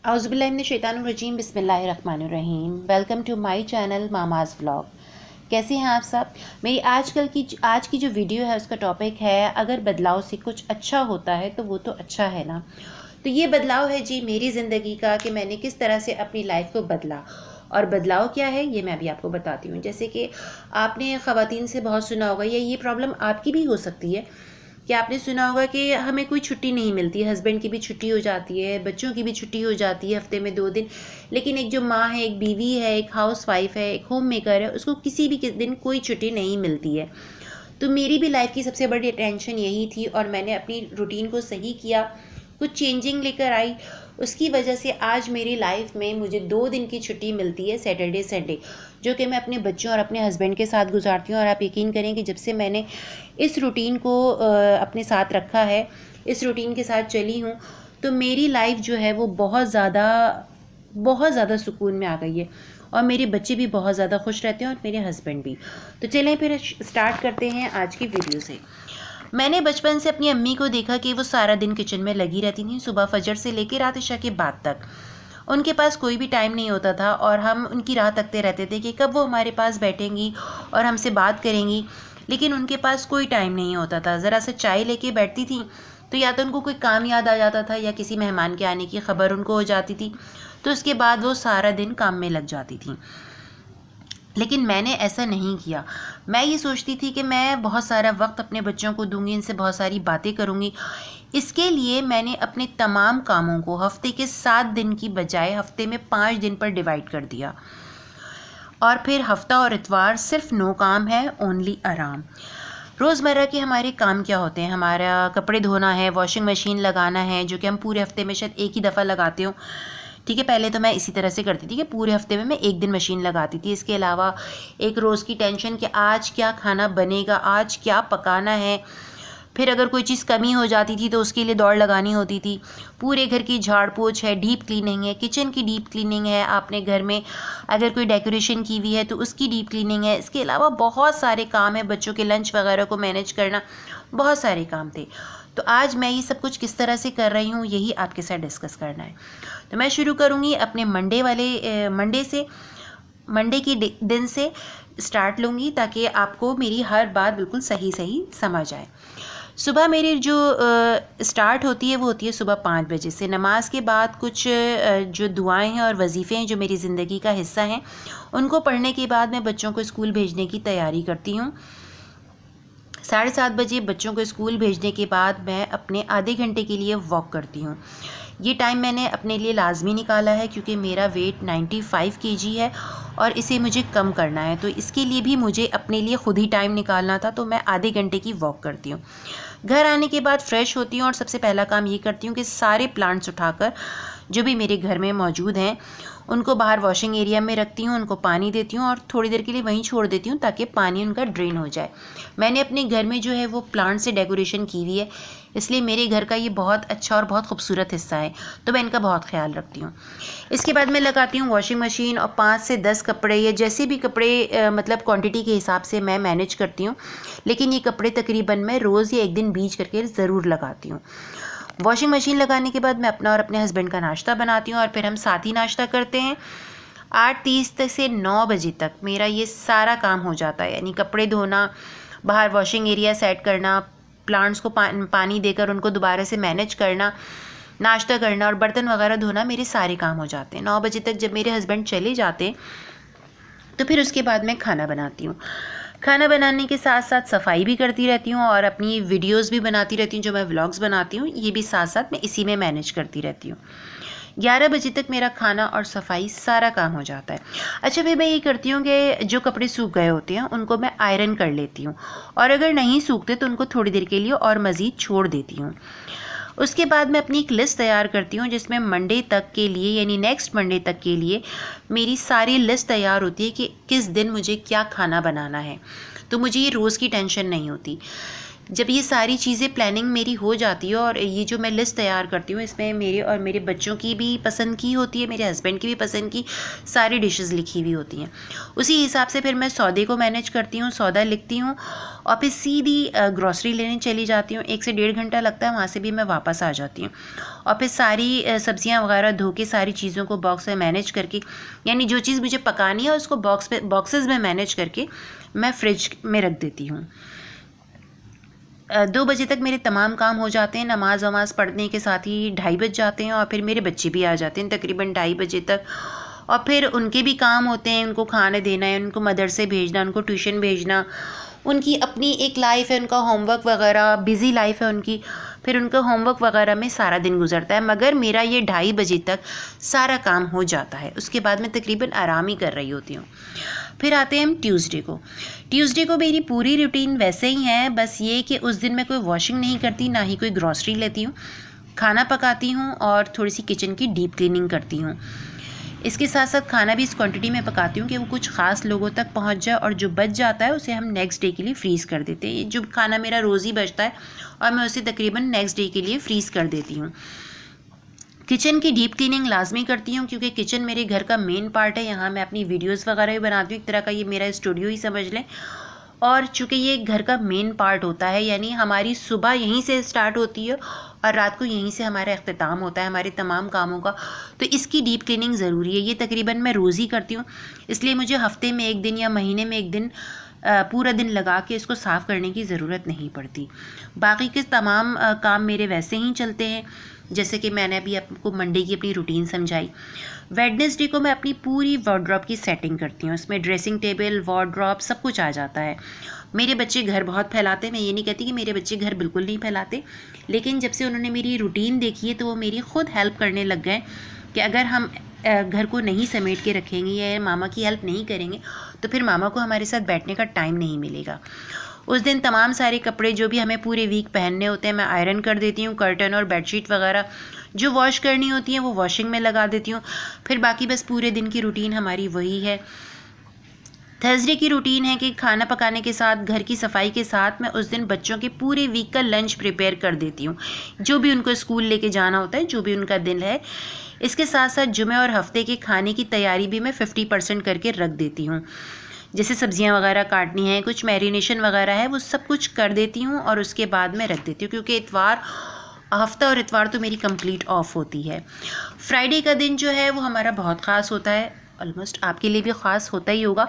औज़ुबिल्लाहिमिनश्शैतानिर्रजीम बिस्मिल्लाहिर्रहमानिर्रहीम। Welcome to my channel mama's vlog. कैसे हैं आप सब। मेरी आज की जो वीडियो है उसका टॉपिक है, अगर बदलाव से कुछ अच्छा होता है तो वो तो अच्छा है ना। तो ये बदलाव है जी मेरी ज़िंदगी का, कि मैंने किस तरह से अपनी लाइफ को बदला। और बदलाव क्या है ये मैं अभी आपको बताती हूँ। जैसे कि आपने ख़वातीन से बहुत सुना होगा, या ये प्रॉब्लम आपकी भी हो सकती है कि आपने सुना होगा कि हमें कोई छुट्टी नहीं मिलती। हस्बैंड की भी छुट्टी हो जाती है, बच्चों की भी छुट्टी हो जाती है हफ्ते में 2 दिन, लेकिन एक जो माँ है, एक बीवी है, एक हाउस वाइफ है, एक होम मेकर है, उसको किसी भी दिन कोई छुट्टी नहीं मिलती है। तो मेरी भी लाइफ की सबसे बड़ी टेंशन यही थी, और मैंने अपनी रूटीन को सही किया, कुछ चेंजिंग लेकर आई। उसकी वजह से आज मेरी लाइफ में मुझे 2 दिन की छुट्टी मिलती है, सैटरडे संडे, जो कि मैं अपने बच्चों और अपने हस्बैंड के साथ गुजारती हूँ। और आप यकीन करें कि जब से मैंने इस रूटीन को अपने साथ रखा है, इस रूटीन के साथ चली हूँ, तो मेरी लाइफ जो है वो बहुत ज़्यादा सुकून में आ गई है। और मेरे बच्चे भी बहुत ज़्यादा खुश रहते हैं, और मेरे हस्बैंड भी। तो चलें फिर स्टार्ट करते हैं आज की वीडियो से। मैंने बचपन से अपनी अम्मी को देखा कि वो सारा दिन किचन में लगी रहती थी, सुबह फजर से लेकर रात इशा के बाद तक। उनके पास कोई भी टाइम नहीं होता था, और हम उनकी राह तकते रहते थे कि कब वो हमारे पास बैठेंगी और हमसे बात करेंगी। लेकिन उनके पास कोई टाइम नहीं होता था। ज़रा सा चाय लेके बैठती थी तो या तो उनको कोई काम याद आ जाता था, या किसी मेहमान के आने की खबर उनको हो जाती थी, तो उसके बाद वो सारा दिन काम में लग जाती थी। लेकिन मैंने ऐसा नहीं किया। मैं ये सोचती थी कि मैं बहुत सारा वक्त अपने बच्चों को दूंगी, इनसे बहुत सारी बातें करूंगी। इसके लिए मैंने अपने तमाम कामों को हफ्ते के 7 दिन की बजाय हफ्ते में 5 दिन पर डिवाइड कर दिया। और फिर हफ्ता और इतवार सिर्फ नो काम है, ओनली आराम। रोज़मर्रा के हमारे काम क्या होते हैं? हमारा कपड़े धोना है, वॉशिंग मशीन लगाना है, जो कि हम पूरे हफ्ते में शायद एक ही दफ़ा लगाते हो। ठीक है, पहले तो मैं इसी तरह से करती थी कि पूरे हफ्ते में मैं एक दिन मशीन लगाती थी। इसके अलावा एक रोज़ की टेंशन कि आज क्या खाना बनेगा, आज क्या पकाना है। फिर अगर कोई चीज़ कमी हो जाती थी तो उसके लिए दौड़ लगानी होती थी। पूरे घर की झाड़ पोछ है, डीप क्लीनिंग है, किचन की डीप क्लीनिंग है, आपने घर में अगर कोई डेकोरेशन की हुई है तो उसकी डीप क्लीनिंग है। इसके अलावा बहुत सारे काम हैं, बच्चों के लंच वगैरह को मैनेज करना, बहुत सारे काम थे। तो आज मैं ये सब कुछ किस तरह से कर रही हूँ, यही आपके साथ डिस्कस करना है। तो मैं शुरू करूँगी अपने मंडे की दिन से स्टार्ट लूँगी, ताकि आपको मेरी हर बात बिल्कुल सही समझ आए। सुबह मेरी जो स्टार्ट होती है वो होती है सुबह 5 बजे से। नमाज के बाद कुछ जो दुआएं हैं और वजीफ़े हैं जो मेरी ज़िंदगी का हिस्सा हैं, उनको पढ़ने के बाद मैं बच्चों को स्कूल भेजने की तैयारी करती हूँ। 7:30 बजे बच्चों को स्कूल भेजने के बाद मैं अपने आधे घंटे के लिए वॉक करती हूँ। ये टाइम मैंने अपने लिए लाजमी निकाला है, क्योंकि मेरा वेट 95 kg है और इसे मुझे कम करना है। तो इसके लिए भी मुझे अपने लिए ख़ुद ही टाइम निकालना था, तो मैं आधे घंटे की वॉक करती हूँ। घर आने के बाद फ्रेश होती हूँ, और सबसे पहला काम ये करती हूँ कि सारे प्लांट्स उठाकर जो भी मेरे घर में मौजूद हैं उनको बाहर वॉशिंग एरिया में रखती हूँ, उनको पानी देती हूँ और थोड़ी देर के लिए वहीं छोड़ देती हूँ ताकि पानी उनका ड्रेन हो जाए। मैंने अपने घर में जो है वो प्लांट से डेकोरेशन की हुई है, इसलिए मेरे घर का ये बहुत अच्छा और बहुत खूबसूरत हिस्सा है, तो मैं इनका बहुत ख्याल रखती हूँ। इसके बाद मैं लगाती हूँ वॉशिंग मशीन, और 5 से 10 कपड़े या जैसे भी कपड़े मतलब क्वांटिटी के हिसाब से मैं मैनेज करती हूँ। लेकिन ये कपड़े तकरीबन मैं रोज़ या एक दिन बीच करके ज़रूर लगाती हूँ। वॉशिंग मशीन लगाने के बाद मैं अपना और अपने हस्बैंड का नाश्ता बनाती हूँ, और फिर हम साथ ही नाश्ता करते हैं। 8:30 से 9 बजे तक मेरा ये सारा काम हो जाता है, यानी कपड़े धोना, बाहर वॉशिंग एरिया सेट करना, प्लांट्स को पानी देकर उनको दोबारा से मैनेज करना, नाश्ता करना और बर्तन वगैरह धोना, मेरे सारे काम हो जाते हैं। 9 बजे तक जब मेरे हस्बैंड चले जाते हैं तो फिर उसके बाद मैं खाना बनाती हूँ। खाना बनाने के साथ साथ सफाई भी करती रहती हूँ, और अपनी वीडियोस भी बनाती रहती हूँ, जो मैं व्लॉग्स बनाती हूँ ये भी साथ साथ मैं इसी में मैनेज करती रहती हूँ। 11 बजे तक मेरा खाना और सफाई सारा काम हो जाता है। अच्छा, फिर मैं ये करती हूँ कि जो कपड़े सूख गए होते हैं उनको मैं आयरन कर लेती हूँ, और अगर नहीं सूखते तो उनको थोड़ी देर के लिए और मज़ीद छोड़ देती हूँ। उसके बाद मैं अपनी एक लिस्ट तैयार करती हूँ, जिसमें मंडे तक के लिए यानी नेक्स्ट मंडे तक के लिए मेरी सारी लिस्ट तैयार होती है कि किस दिन मुझे क्या खाना बनाना है। तो मुझे ये रोज़ की टेंशन नहीं होती। जब ये सारी चीज़ें प्लानिंग मेरी हो जाती है और ये जो मैं लिस्ट तैयार करती हूँ इसमें मेरे और मेरे बच्चों की भी पसंद की होती है, मेरे हस्बैंड की भी पसंद की सारी डिशेस लिखी हुई होती हैं। उसी हिसाब से फिर मैं सौदे को मैनेज करती हूँ, सौदा लिखती हूँ और फिर सीधी ग्रॉसरी लेने चली जाती हूँ। 1 से 1.5 घंटा लगता है, वहाँ से भी मैं वापस आ जाती हूँ और फिर सारी सब्जियाँ वगैरह धो के सारी चीज़ों को बॉक्स में मैनेज करके, यानी जो चीज़ मुझे पकानी है उसको बॉक्सेस में मैनेज करके मैं फ्रिज में रख देती हूँ। 2 बजे तक मेरे तमाम काम हो जाते हैं। नमाज वमाज पढ़ने के साथ ही 2:30 बज जाते हैं और फिर मेरे बच्चे भी आ जाते हैं तकरीबन 2:30 बजे तक। और फिर उनके भी काम होते हैं, उनको खाने देना है, उनको मदरसे भेजना, उनको ट्यूशन भेजना, उनकी अपनी एक लाइफ़ है, उनका होमवर्क वगैरह, बिज़ी लाइफ़ है उनकी। फिर उनका होमवर्क वगैरह में सारा दिन गुजरता है, मगर मेरा ये 2:30 बजे तक सारा काम हो जाता है। उसके बाद मैं तकरीबन आराम ही कर रही होती हूँ। फिर आते हैं हम ट्यूसडे को। ट्यूसडे को मेरी पूरी रूटीन वैसे ही है, बस ये कि उस दिन मैं कोई वॉशिंग नहीं करती, ना ही कोई ग्रॉसरी लेती हूँ। खाना पकाती हूँ और थोड़ी सी किचन की डीप क्लीनिंग करती हूँ। इसके साथ साथ खाना भी इस क्वांटिटी में पकाती हूँ कि वो कुछ ख़ास लोगों तक पहुँच जाए और जो बच जाता है उसे हम नेक्स्ट डे के लिए फ्रीज़ कर देते हैं। जो खाना मेरा रोज़ ही बचता है और मैं उसे तकरीबन नेक्स्ट डे के लिए फ्रीज़ कर देती हूँ। किचन की डीप क्लीनिंग लाजमी करती हूँ क्योंकि किचन मेरे घर का मेन पार्ट है। यहाँ मैं अपनी वीडियोस वगैरह भी बनाती हूँ, एक तरह का ये मेरा स्टूडियो ही समझ लें। और चूँकि ये घर का मेन पार्ट होता है, यानी हमारी सुबह यहीं से स्टार्ट होती है और रात को यहीं से हमारा इख्तिताम होता है हमारे तमाम कामों का, तो इसकी डीप क्लीनिंग ज़रूरी है। ये तकरीबन मैं रोज़ ही करती हूँ, इसलिए मुझे हफ्ते में 1 दिन या महीने में 1 दिन पूरा दिन लगा के इसको साफ़ करने की ज़रूरत नहीं पड़ती। बाकी के तमाम काम मेरे वैसे ही चलते हैं, जैसे कि मैंने अभी आपको मंडे की अपनी रूटीन समझाई। वेडनेसडे को मैं अपनी पूरी वार्डरोब की सेटिंग करती हूँ, उसमें ड्रेसिंग टेबल, वार्डरोब सब कुछ आ जाता है। मेरे बच्चे घर बहुत फैलाते हैं, मैं ये नहीं कहती कि मेरे बच्चे घर बिल्कुल नहीं फैलाते, लेकिन जब से उन्होंने मेरी रूटीन देखी है तो वो मेरी ख़ुद हेल्प करने लग गए कि अगर हम घर को नहीं समेट के रखेंगे या मामा की हेल्प नहीं करेंगे तो फिर मामा को हमारे साथ बैठने का टाइम नहीं मिलेगा। उस दिन तमाम सारे कपड़े जो भी हमें पूरे वीक पहनने होते हैं मैं आयरन कर देती हूँ। कर्टन और बेडशीट वगैरह जो वॉश करनी होती हैं वो वॉशिंग में लगा देती हूँ। फिर बाकी बस पूरे दिन की रूटीन हमारी वही है। थर्सडे की रूटीन है कि खाना पकाने के साथ, घर की सफाई के साथ मैं उस दिन बच्चों के पूरे वीक का लंच प्रिपेयर कर देती हूँ, जो भी उनको स्कूल लेके जाना होता है, जो भी उनका दिन है। इसके साथ साथ जुमे और हफ्ते के खाने की तैयारी भी मैं 50% करके रख देती हूँ। जैसे सब्जियां वगैरह काटनी है, कुछ मैरिनेशन वगैरह है, वो सब कुछ कर देती हूँ और उसके बाद मैं रख देती हूँ, क्योंकि हफ्ता और इतवार तो मेरी कंप्लीट ऑफ होती है। फ्राइडे का दिन जो है वो हमारा बहुत ख़ास होता है, ऑलमोस्ट आपके लिए भी ख़ास होता ही होगा,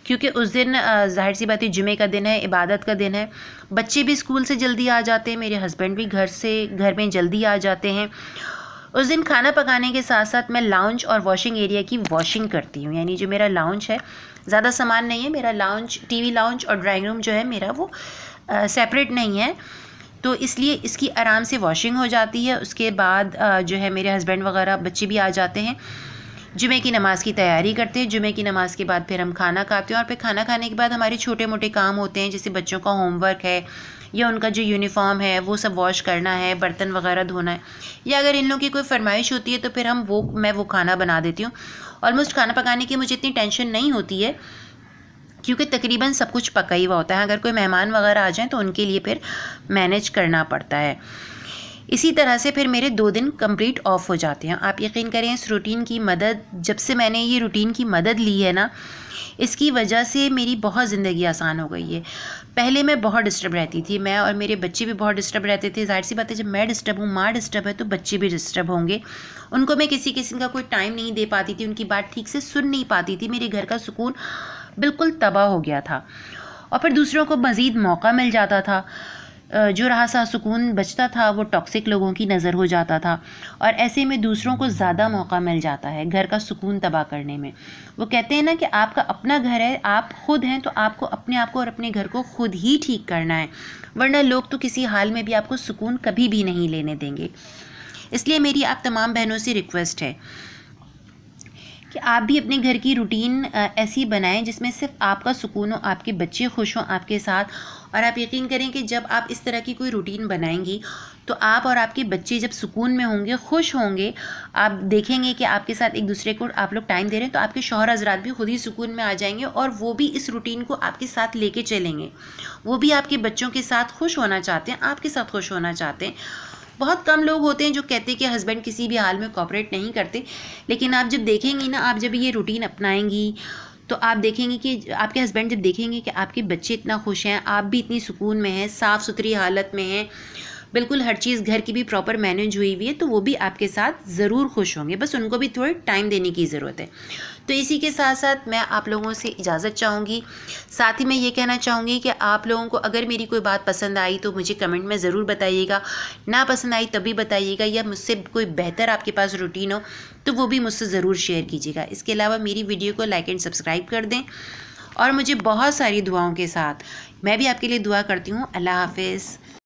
क्योंकि उस दिन जाहिर सी बात है जुमे का दिन है, इबादत का दिन है। बच्चे भी स्कूल से जल्दी आ जाते हैं, मेरे हस्बैंड भी घर में जल्दी आ जाते हैं। उस दिन खाना पकाने के साथ साथ मैं लाउंज और वॉशिंग एरिया की वॉशिंग करती हूँ। यानी जो मेरा लाउंज है, ज़्यादा सामान नहीं है, मेरा लाउंज, टीवी लाउंज और ड्राइंग रूम जो है मेरा वो सेपरेट नहीं है, तो इसलिए इसकी आराम से वॉशिंग हो जाती है। उसके बाद जो है मेरे हस्बैंड वगैरह बच्चे भी आ जाते हैं, जुमे की नमाज़ की तैयारी करते हैं। जुमे की नमाज़ के बाद फिर हम खाना खाते हैं और फिर खाना खाने के बाद हमारे छोटे मोटे काम होते हैं, जैसे बच्चों का होमवर्क है या उनका जो यूनिफॉर्म है वो सब वॉश करना है, बर्तन वगैरह धोना है, या अगर इन लोगों की कोई फरमाइश होती है तो फिर मैं वो खाना बना देती हूँ। ऑलमोस्ट खाना पकाने की मुझे इतनी टेंशन नहीं होती है, क्योंकि तकरीबन सब कुछ पका ही हुआ होता है। अगर कोई मेहमान वगैरह आ जाए तो उनके लिए फिर मैनेज करना पड़ता है। इसी तरह से फिर मेरे 2 दिन कंप्लीट ऑफ हो जाते हैं। आप यकीन करें, इस रूटीन की मदद, जब से मैंने ये रूटीन की मदद ली है ना, इसकी वजह से मेरी बहुत ज़िंदगी आसान हो गई है। पहले मैं बहुत डिस्टर्ब रहती थी, मैं और मेरे बच्चे भी बहुत डिस्टर्ब रहते थे। जाहिर सी बात है, जब मैं डिस्टर्ब हूँ, माँ डिस्टर्ब है, तो बच्चे भी डिस्टर्ब होंगे। उनको मैं किसी किस्म का कोई टाइम नहीं दे पाती थी, उनकी बात ठीक से सुन नहीं पाती थी। मेरे घर का सुकून बिल्कुल तबाह हो गया था और फिर दूसरों को मज़ीद मौका मिल जाता था। जो रहा सा सुकून बचता था वो टॉक्सिक लोगों की नज़र हो जाता था और ऐसे में दूसरों को ज़्यादा मौका मिल जाता है घर का सुकून तबाह करने में। वो कहते हैं ना कि आपका अपना घर है, आप खुद हैं, तो आपको अपने आप को और अपने घर को खुद ही ठीक करना है, वरना लोग तो किसी हाल में भी आपको सुकून कभी भी नहीं लेने देंगे। इसलिए मेरी आप तमाम बहनों से रिक्वेस्ट है कि आप भी अपने घर की रूटीन ऐसी बनाएं जिसमें सिर्फ आपका सुकून हो, आपके बच्चे खुश हों आपके साथ। और आप यकीन करें कि जब आप इस तरह की कोई रूटीन बनाएंगी तो आप और आपके बच्चे जब सुकून में होंगे, खुश होंगे, आप देखेंगे कि आपके साथ एक दूसरे को आप लोग टाइम दे रहे हैं, तो आपके शौहर हजरात भी खुद ही सुकून में आ जाएंगे और वो भी इस रूटीन को आपके साथ लेके चलेंगे। वो भी आपके बच्चों के साथ खुश होना चाहते हैं, आपके साथ खुश होना चाहते हैं। बहुत कम लोग होते हैं जो कहते हैं कि हस्बैंड किसी भी हाल में कोऑपरेट नहीं करते, लेकिन आप जब देखेंगी ना, आप जब ये रूटीन अपनाएंगी तो आप देखेंगे कि आपके हस्बैंड जब देखेंगे कि आपके बच्चे इतना खुश हैं, आप भी इतनी सुकून में हैं, साफ़ सुथरी हालत में हैं, बिल्कुल हर चीज़ घर की भी प्रॉपर मैनेज हुई हुई है, तो वो भी आपके साथ ज़रूर खुश होंगे। बस उनको भी थोड़ा टाइम देने की ज़रूरत है। तो इसी के साथ साथ मैं आप लोगों से इजाज़त चाहूँगी। साथ ही मैं ये कहना चाहूँगी कि आप लोगों को अगर मेरी कोई बात पसंद आई तो मुझे कमेंट में ज़रूर बताइएगा, ना पसंद आई तभी बताइएगा, या मुझसे कोई बेहतर आपके पास रूटीन हो तो वो भी मुझसे ज़रूर शेयर कीजिएगा। इसके अलावा मेरी वीडियो को लाइक एंड सब्सक्राइब कर दें और मुझे बहुत सारी दुआओं के साथ मैं भी आपके लिए दुआ करती हूँ। अल्लाह हाफिज़।